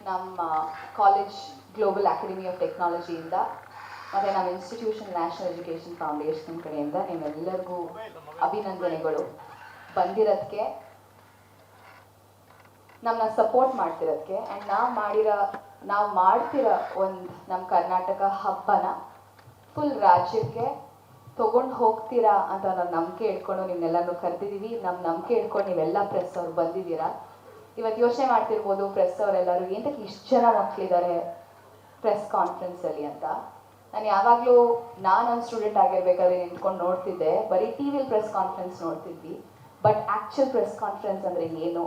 ನಮ್ಮ college global academy of ಟೆಕ್ನಾಲಜಿಯಿಂದ ಮತ್ತು ನಮ್ಮ ಇನ್ಸ್ಟಿಟ್ಯೂಷನ್ ನ್ಯಾಷನಲ್ ಎಜುಕೇಷನ್ ಫೌಂಡೇಶನ್ ಕಡೆಯಿಂದ ನಿಮ್ಮೆಲ್ಲರಿಗೂ ಅಭಿನಂದನೆಗಳು. ಬಂದಿರೋದಕ್ಕೆ, ನಮ್ಮನ್ನ ಸಪೋರ್ಟ್ ಮಾಡ್ತಿರೋದಕ್ಕೆ, ಆ್ಯಂಡ್ ನಾವು ಮಾಡ್ತಿರೋ ಒಂದು ನಮ್ಮ ಕರ್ನಾಟಕ ಹಬ್ಬನ ಫುಲ್ ರಾಜ್ಯಕ್ಕೆ ತೊಗೊಂಡು ಹೋಗ್ತೀರಾ ಅಂತ ನಾವು ನಂಬಿಕೆ ಇಟ್ಕೊಂಡು ನಿಮ್ನೆಲ್ಲರೂ ಕರೆದಿದ್ದೀವಿ. ನಮ್ಮ ನಂಬಿಕೆ ಇಟ್ಕೊಂಡು ನೀವೆಲ್ಲ ಪ್ರೆಸ್ ಅವ್ರು ಬಂದಿದ್ದೀರಾ. ಇವತ್ತು ಯೋಚನೆ ಮಾಡ್ತಿರ್ಬೋದು, ಪ್ರೆಸ್ ಅವರೆಲ್ಲರೂ ಏನಕ್ಕೆ ಇಷ್ಟು ಜನ ಮಕ್ಕಳಿದ್ದಾರೆ ಪ್ರೆಸ್ ಕಾನ್ಫರೆನ್ಸಲ್ಲಿ ಅಂತ. ನಾನು ಯಾವಾಗಲೂ ಒಂದು ಸ್ಟೂಡೆಂಟ್ ಆಗಿರ್ಬೇಕಾದ್ರೆ ನಿಂತ್ಕೊಂಡು ನೋಡ್ತಿದ್ದೆ, ಬರೀ ಟಿ ವಿಲಿ ಪ್ರೆಸ್ ಕಾನ್ಫರೆನ್ಸ್ ನೋಡ್ತಿದ್ವಿ. ಬಟ್ ಆ್ಯಕ್ಚುಲ್ ಪ್ರೆಸ್ ಕಾನ್ಫರೆನ್ಸ್ ಅಂದರೆ ಏನು,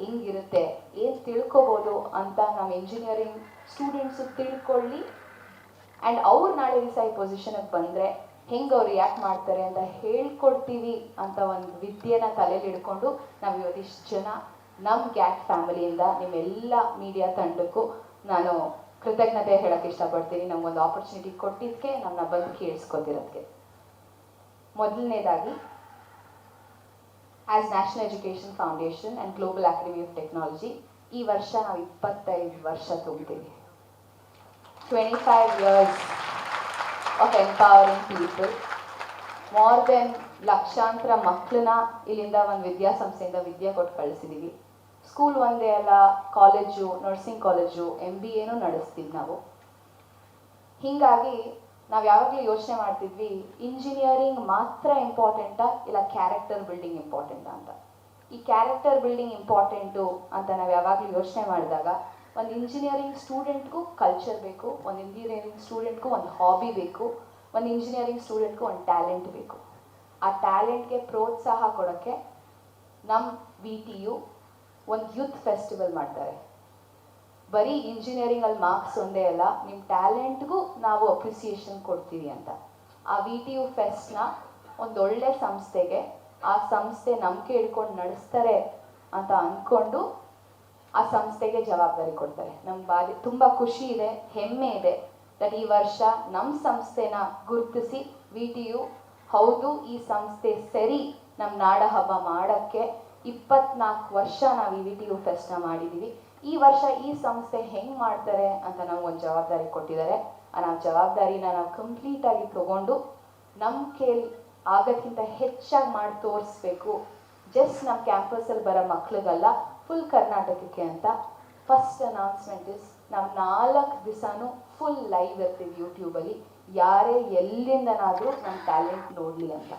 ಹೆಂಗಿರುತ್ತೆ, ಏನು ತಿಳ್ಕೊಬೋದು ಅಂತ ನಮ್ಮ ಇಂಜಿನಿಯರಿಂಗ್ ಸ್ಟೂಡೆಂಟ್ಸು ತಿಳ್ಕೊಳ್ಳಿ. ಆ್ಯಂಡ್ ಅವ್ರು ನಾಳೆ ದಿವಸ ಈ ಪೊಸಿಷನ್ಗೆ ಬಂದರೆ ಹೆಂಗೆ ಅವ್ರು ರಿಯಾಕ್ಟ್ ಮಾಡ್ತಾರೆ ಅಂತ ಹೇಳ್ಕೊಡ್ತೀವಿ ಅಂತ ಒಂದು ವಿದ್ಯೆನ ತಲೆಯಲ್ಲಿ ಹಿಡ್ಕೊಂಡು ನಾವು ಇವತ್ತಿಷ್ಟು ಜನ ನಮ್ಮ ಗ್ಯಾಟ್ ಫ್ಯಾಮಿಲಿಯಿಂದ ನಿಮ್ಮೆಲ್ಲ ಮೀಡಿಯಾ ತಂಡಕ್ಕೂ ನಾನು ಕೃತಜ್ಞತೆ ಹೇಳೋಕ್ಕೆ ಇಷ್ಟಪಡ್ತೀನಿ. ನಮಗೊಂದು ಆಪರ್ಚುನಿಟಿ ಕೊಟ್ಟಿದ್ದಕ್ಕೆ, ನಮ್ಮನ್ನ ಬಂದು ಕೇಳಿಸ್ಕೊತಿರೋದಕ್ಕೆ. ಮೊದಲನೇದಾಗಿ, as national education foundation and global academy of technology ಈ ವರ್ಷ ನಾವು 25 ವರ್ಷ ತುಂಬ್ತೀವಿ. 25 years of empowering people. More than ಲಕ್ಷಾಂತರ ಮಕ್ಕಳನ್ನ ಇಲ್ಲಿಂದ ಒಂದು ವಿದ್ಯಾಸಂಸ್ಥೆಯಿಂದ ವಿದ್ಯೆ ಕೊಟ್ಟು ಕಳಿಸಿದ್ದೀವಿ. ಸ್ಕೂಲ್ ಒಂದೇ ಅಲ್ಲ, ಕಾಲೇಜು, ನರ್ಸಿಂಗ್ ಕಾಲೇಜು, MBAನೂ ನಡೆಸ್ತೀವಿ ನಾವು. ಹೀಗಾಗಿ ನಾವು ಯಾವಾಗಲೂ ಯೋಚನೆ ಮಾಡ್ತಿದ್ವಿ, ಇಂಜಿನಿಯರಿಂಗ್ ಮಾತ್ರ ಇಂಪಾರ್ಟೆಂಟಾ ಇಲ್ಲ ಕ್ಯಾರೆಕ್ಟರ್ ಬಿಲ್ಡಿಂಗ್ ಇಂಪಾರ್ಟೆಂಟಾ ಅಂತ. ಈ ಕ್ಯಾರೆಕ್ಟರ್ ಬಿಲ್ಡಿಂಗ್ ಇಂಪಾರ್ಟೆಂಟು ಅಂತ ನಾವು ಯಾವಾಗಲೂ ಯೋಚನೆ ಮಾಡಿದಾಗ, ಒಂದು ಇಂಜಿನಿಯರಿಂಗ್ ಸ್ಟೂಡೆಂಟ್ಗೂ ಕಲ್ಚರ್ ಬೇಕು, ಒಂದು ಇಂಜಿನಿಯರಿಂಗ್ ಸ್ಟೂಡೆಂಟ್ಗೂ ಒಂದು ಹಾಬಿ ಬೇಕು, ಒಂದು ಇಂಜಿನಿಯರಿಂಗ್ ಸ್ಟೂಡೆಂಟ್ಗೂ ಒಂದು ಟ್ಯಾಲೆಂಟ್ ಬೇಕು. ಆ ಟ್ಯಾಲೆಂಟ್ಗೆ ಪ್ರೋತ್ಸಾಹ ಕೊಡೋಕ್ಕೆ ನಮ್ಮ VTU ಒಂದು ಯೂತ್ ಫೆಸ್ಟಿವಲ್ ಮಾಡ್ತಾರೆ. ಬರೀ ಇಂಜಿನಿಯರಿಂಗಲ್ಲಿ ಮಾರ್ಕ್ಸ್ ಒಂದೇ ಅಲ್ಲ, ನಿಮ್ಮ ಟ್ಯಾಲೆಂಟ್ಗೂ ನಾವು ಅಪ್ರಿಸಿಯೇಷನ್ ಕೊಡ್ತೀವಿ ಅಂತ. ಆ VTU ಫೆಸ್ಟ್ನ ಒಂದೊಳ್ಳೆ ಸಂಸ್ಥೆಗೆ, ಆ ಸಂಸ್ಥೆ ನಂಬಿಕೆ ಇಟ್ಕೊಂಡು ನಡೆಸ್ತಾರೆ ಅಂತ ಅಂದ್ಕೊಂಡು ಆ ಸಂಸ್ಥೆಗೆ ಜವಾಬ್ದಾರಿ ಕೊಡ್ತಾರೆ. ನಮ್ಮ ತುಂಬ ಖುಷಿ ಇದೆ, ಹೆಮ್ಮೆ ಇದೆ ದಟ್ ಈ ವರ್ಷ ನಮ್ಮ ಸಂಸ್ಥೆನ ಗುರುತಿಸಿ VTU ಹೌದು ಈ ಸಂಸ್ಥೆ ಸರಿ ನಮ್ಮ ನಾಡ ಹಬ್ಬ ಮಾಡೋಕ್ಕೆ 24 ವರ್ಷ ನಾವು ಈ VTU ಫೆಸ್ಟ್ನ ಮಾಡಿದ್ದೀವಿ. ಈ ವರ್ಷ ಈ ಸಂಸ್ಥೆ ಹೆಂಗೆ ಮಾಡ್ತಾರೆ ಅಂತ ನಮಗೊಂದು ಜವಾಬ್ದಾರಿ ಕೊಟ್ಟಿದ್ದಾರೆ. ಆ ಜವಾಬ್ದಾರಿನ ನಾವು ಕಂಪ್ಲೀಟಾಗಿ ತಗೊಂಡು ನಮ್ಮ ಕೈಲಿ ಆಗೋಕ್ಕಿಂತ ಹೆಚ್ಚಾಗಿ ಮಾಡಿ ತೋರಿಸ್ಬೇಕು. ಜಸ್ಟ್ ನಮ್ಮ ಕ್ಯಾಂಪಸಲ್ಲಿ ಬರೋ ಮಕ್ಳಿಗಲ್ಲ, ಫುಲ್ ಕರ್ನಾಟಕಕ್ಕೆ ಅಂತ. ಫಸ್ಟ್ ಅನೌನ್ಸ್ಮೆಂಟ್ ಇಸ್, ನಾವು 4 ದಿವಸನೂ ಫುಲ್ ಲೈವ್ ಇರ್ತೀವಿ ಯೂಟ್ಯೂಬಲ್ಲಿ. ಯಾರೇ ಎಲ್ಲಿಂದನಾದರೂ ನಮ್ಮ ಟ್ಯಾಲೆಂಟ್ ನೋಡಲಿ ಅಂತ.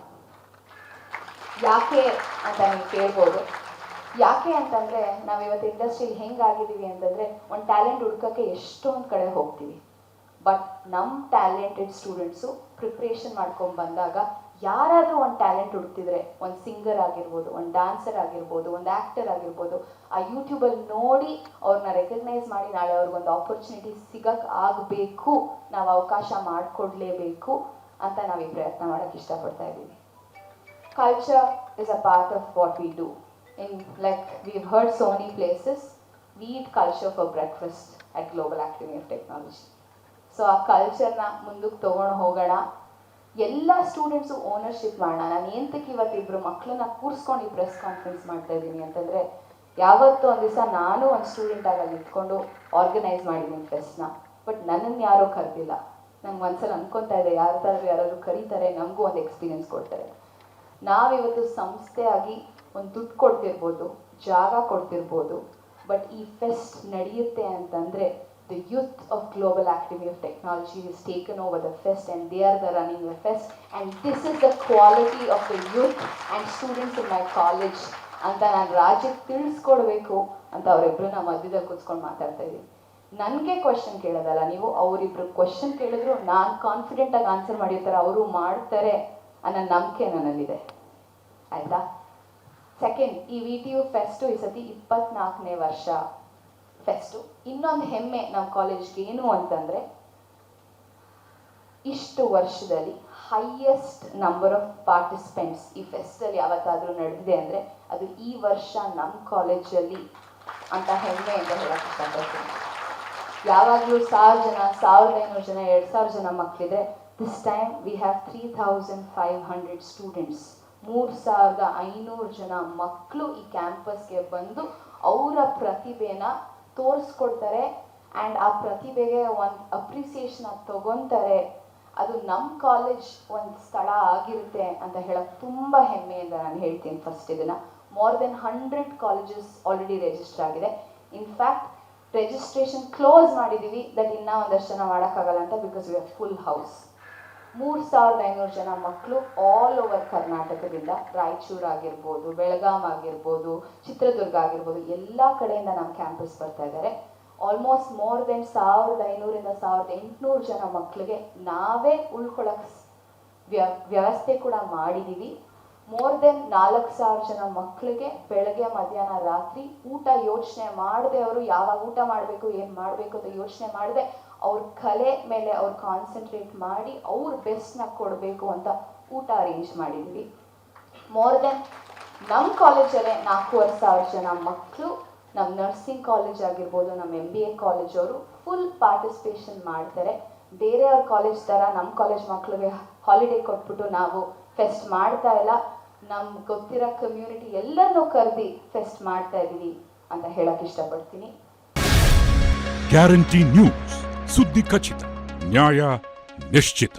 ಯಾಕೆ ಅಂತ ನೀವು ಕೇಳ್ಬೋದು. ಯಾಕೆ ಅಂತಂದರೆ, ನಾವು ಇವತ್ತು ಇಂಡಸ್ಟ್ರಿಲಿ ಹೆಂಗಾಗಿದ್ದೀವಿ ಅಂತಂದರೆ, ಒಂದು ಟ್ಯಾಲೆಂಟ್ ಹುಡ್ಕೋಕ್ಕೆ ಎಷ್ಟೊಂದು ಕಡೆ ಹೋಗ್ತೀವಿ. ಬಟ್ ನಮ್ಮ ಟ್ಯಾಲೆಂಟೆಡ್ ಸ್ಟೂಡೆಂಟ್ಸು ಪ್ರಿಪ್ರೇಷನ್ ಮಾಡ್ಕೊಂಡು ಬಂದಾಗ ಯಾರಾದರೂ ಒಂದು ಟ್ಯಾಲೆಂಟ್ ಹುಡುಕ್ತಿದ್ರೆ, ಒಂದು ಸಿಂಗರ್ ಆಗಿರ್ಬೋದು, ಒಂದು ಡ್ಯಾನ್ಸರ್ ಆಗಿರ್ಬೋದು, ಒಂದು ಆ್ಯಕ್ಟರ್ ಆಗಿರ್ಬೋದು, ಆ ಯೂಟ್ಯೂಬಲ್ಲಿ ನೋಡಿ ಅವ್ರನ್ನ ರೆಕಗ್ನೈಸ್ ಮಾಡಿ ನಾಳೆ ಅವ್ರಿಗೊಂದು ಆಪರ್ಚುನಿಟಿ ಸಿಗಕ್ಕೆ ಆಗಬೇಕು, ನಾವು ಅವಕಾಶ ಮಾಡಿಕೊಡ್ಲೇಬೇಕು ಅಂತ ನಾವು ಈ ಪ್ರಯತ್ನ ಮಾಡೋಕ್ಕೆ ಇಷ್ಟಪಡ್ತಾ ಇದ್ದೀವಿ. Culture is a part of what we do. Like we've heard so many places, we eat culture for breakfast at Global Academy of Technology. So ಆ ಕಲ್ಚರ್ನ ಮುಂದಕ್ಕೆ ತೊಗೊಂಡು ಹೋಗೋಣ. ಎಲ್ಲ ಸ್ಟೂಡೆಂಟ್ಸು ಓನರ್ಶಿಪ್ ಮಾಡೋಣ. ನಾನು ಏನಕ್ಕೆ ಇವತ್ತು ಇಬ್ಬರು ಮಕ್ಕಳನ್ನ ಕೂರಿಸ್ಕೊಂಡು ಈ ಪ್ರೆಸ್ ಕಾನ್ಫರೆನ್ಸ್ ಮಾಡ್ತಾ ಇದ್ದೀನಿ ಅಂತಂದರೆ, ಯಾವತ್ತೂ ಒಂದು ದಿವಸ ನಾನು ಒಂದು ಸ್ಟೂಡೆಂಟಾಗಿ ಅಲ್ಲಿ ನಿಂತ್ಕೊಂಡು ಆರ್ಗನೈಸ್ ಮಾಡಿದ್ದೀನಿ ಫೆಸ್ಟ್ನ. ಬಟ್ ನನ್ನನ್ನು ಯಾರೂ ಕರೆದಿಲ್ಲ. ನಂಗೆ ಒಂದ್ಸಲ ಅನ್ಕೊತಾ ಇದೆ, ಯಾರಾದರೂ ಕರೀತಾರೆ, ನಮಗೂ ಒಂದು ಎಕ್ಸ್ಪೀರಿಯನ್ಸ್ ಕೊಡ್ತಾರೆ. ನಾವಿವತ್ತು ಸಂಸ್ಥೆಯಾಗಿ ಒಂದು ದುಡ್ಡು ಕೊಡ್ತಿರ್ಬೋದು, ಜಾಗ ಕೊಡ್ತಿರ್ಬೋದು, ಬಟ್ ಈ ಫೆಸ್ಟ್ ನಡೆಯುತ್ತೆ ಅಂತಂದರೆ the youth of Global Academy of Technology has taken over the fest and they are the running the fest, and this is the quality of the youth and students in my college ಅಂತ ನಾನು ರಾಜ್ಯಕ್ಕೆ ತಿಳಿಸ್ಕೊಡ್ಬೇಕು ಅಂತ ಅವರಿಬ್ಬರು ನಮ್ಮ ಮಧ್ಯದಲ್ಲಿ ಕೂತ್ಕೊಂಡು ಮಾತಾಡ್ತಾ ಇದ್ದೀನಿ. ನನಗೆ ಕ್ವಶನ್ ಕೇಳೋದಲ್ಲ ನೀವು, ಅವರಿಬ್ರು ಕ್ವಶನ್ ಕೇಳಿದ್ರು ನಾನು ಕಾನ್ಫಿಡೆಂಟಾಗಿ ಆನ್ಸರ್ ಮಾಡಿರ್ತಾರೆ, ಅವರು ಮಾಡ್ತಾರೆ ಅನ್ನೋ ನಂಬಿಕೆ ನನ್ನಲ್ಲಿದೆ. ಆಯಿತಾ? ಸೆಕೆಂಡ್, ಈ VTU ಫೆಸ್ಟು ಈ ಸತಿ 24ನೇ ವರ್ಷ ಫೆಸ್ಟು. ಇನ್ನೊಂದು ಹೆಮ್ಮೆ ನಮ್ಮ ಕಾಲೇಜ್ಗೆ ಏನು ಅಂತಂದರೆ, ಇಷ್ಟು ವರ್ಷದಲ್ಲಿ ಹೈಯೆಸ್ಟ್ ನಂಬರ್ ಆಫ್ ಪಾರ್ಟಿಸಿಪೆಂಟ್ಸ್ ಈ ಫೆಸ್ಟಲ್ಲಿ ಯಾವತ್ತಾದರೂ ನಡೆದಿದೆ ಅಂದರೆ ಅದು ಈ ವರ್ಷ ನಮ್ಮ ಕಾಲೇಜಲ್ಲಿ ಅಂತ ಹೆಮ್ಮೆ ಅಂತ ಹೇಳಕ್ಕೆ ಇಷ್ಟಪಡ್ತೀನಿ. ಯಾವಾಗಲೂ 1000 ಜನ, 1500 ಜನ, 2000 ಜನ ಮಕ್ಕಳಿದೆ. This time we have 3500 students. 3500 ಜನ ಮಕ್ಕಳು ಈ ಕ್ಯಾಂಪಸ್ಗೆ ಬಂದು ಅವರ ಪ್ರತಿಭೆನ ತೋರಿಸ್ಕೊಡ್ತಾರೆ ಆ್ಯಂಡ್ ಆ ಪ್ರತಿಭೆಗೆ ಒಂದು ಅಪ್ರಿಸಿಯೇಷನ್ ತಗೊತಾರೆ. ಅದು ನಮ್ಮ ಕಾಲೇಜ್ ಒಂದು ಸ್ಥಳ ಆಗಿರುತ್ತೆ ಅಂತ ಹೇಳೋಕ್ಕೆ ತುಂಬ ಹೆಮ್ಮೆಯಿಂದ ನಾನು ಹೇಳ್ತೀನಿ. ಫಸ್ಟ್ ಇದನ್ನು more than 100 colleges already register ಆಗಿದೆ. ಇನ್ಫ್ಯಾಕ್ಟ್ ರಿಜಿಸ್ಟ್ರೇಷನ್ ಕ್ಲೋಸ್ ಮಾಡಿದ್ದೀವಿ, ದಟ್ ಇನ್ನೂ ಒಂದಷ್ಟು ಜನ ಮಾಡೋಕ್ಕಾಗಲ್ಲ ಅಂತ, because we are full house. 3500 ಜನ ಮಕ್ಕಳು ಆಲ್ ಓವರ್ ಕರ್ನಾಟಕದಿಂದ, ರಾಯಚೂರು ಆಗಿರ್ಬೋದು, ಬೆಳಗಾಂ ಆಗಿರ್ಬೋದು, ಚಿತ್ರದುರ್ಗ ಆಗಿರ್ಬೋದು, ಎಲ್ಲ ಕಡೆಯಿಂದ ನಮ್ಮ ಕ್ಯಾಂಪಸ್ ಬರ್ತಾ ಇದ್ದಾರೆ. ಆಲ್ಮೋಸ್ಟ್ ಮೋರ್ ದೆನ್ 1500 1800 ಜನ ಮಕ್ಕಳಿಗೆ ನಾವೇ ಉಳ್ಕೊಳ್ಳೋಕೆ ವ್ಯವಸ್ಥೆ ಕೂಡ ಮಾಡಿದ್ದೀವಿ. ಮೋರ್ ದೆನ್ 4000 ಜನ ಮಕ್ಕಳಿಗೆ ಬೆಳಗ್ಗೆ ಮಧ್ಯಾಹ್ನ ರಾತ್ರಿ ಊಟ ಯೋಚನೆ ಮಾಡದೆ, ಅವರು ಯಾವಾಗ ಊಟ ಮಾಡಬೇಕು ಏನು ಮಾಡಬೇಕು ಅಂತ ಯೋಚನೆ ಮಾಡದೆ ಅವ್ರ ಕಲೆ ಮೇಲೆ ಅವ್ರು ಕಾನ್ಸಂಟ್ರೇಟ್ ಮಾಡಿ ಅವ್ರ ಬೆಸ್ಟ್ನ ಕೊಡಬೇಕು ಅಂತ ಊಟ ಅರೇಂಜ್ ಮಾಡಿದ್ದೀವಿ. ಮೋರ್ ದೆನ್ ನಮ್ಮ ಕಾಲೇಜಲ್ಲೇ 4500 ಜನ ಮಕ್ಕಳು, ನಮ್ಮ ನರ್ಸಿಂಗ್ ಕಾಲೇಜ್ ಆಗಿರ್ಬೋದು, ನಮ್ಮ MBA ಕಾಲೇಜವರು ಫುಲ್ ಪಾರ್ಟಿಸಿಪೇಷನ್ ಮಾಡ್ತಾರೆ. ಬೇರೆಯವ್ರ ಕಾಲೇಜ್ ಥರ ನಮ್ಮ ಕಾಲೇಜ್ ಮಕ್ಕಳಿಗೆ ಹಾಲಿಡೇ ಕೊಟ್ಬಿಟ್ಟು ನಾವು ಫೆಸ್ಟ್ ಮಾಡ್ತಾ ಇಲ್ಲ. ನಮ್ಗೆ ಗೊತ್ತಿರೋ ಕಮ್ಯುನಿಟಿ ಎಲ್ಲರನ್ನೂ ಕರೆದಿ ಫೆಸ್ಟ್ ಮಾಡ್ತಾ ಇದ್ದೀವಿ ಅಂತ ಹೇಳಕ್ಕೆ ಇಷ್ಟಪಡ್ತೀನಿ. ಗ್ಯಾರಂಟಿ ನ್ಯೂಸ್, ಸುದ್ದಿ ಖಚಿತ, ನ್ಯಾಯ ನಿಶ್ಚಿತ.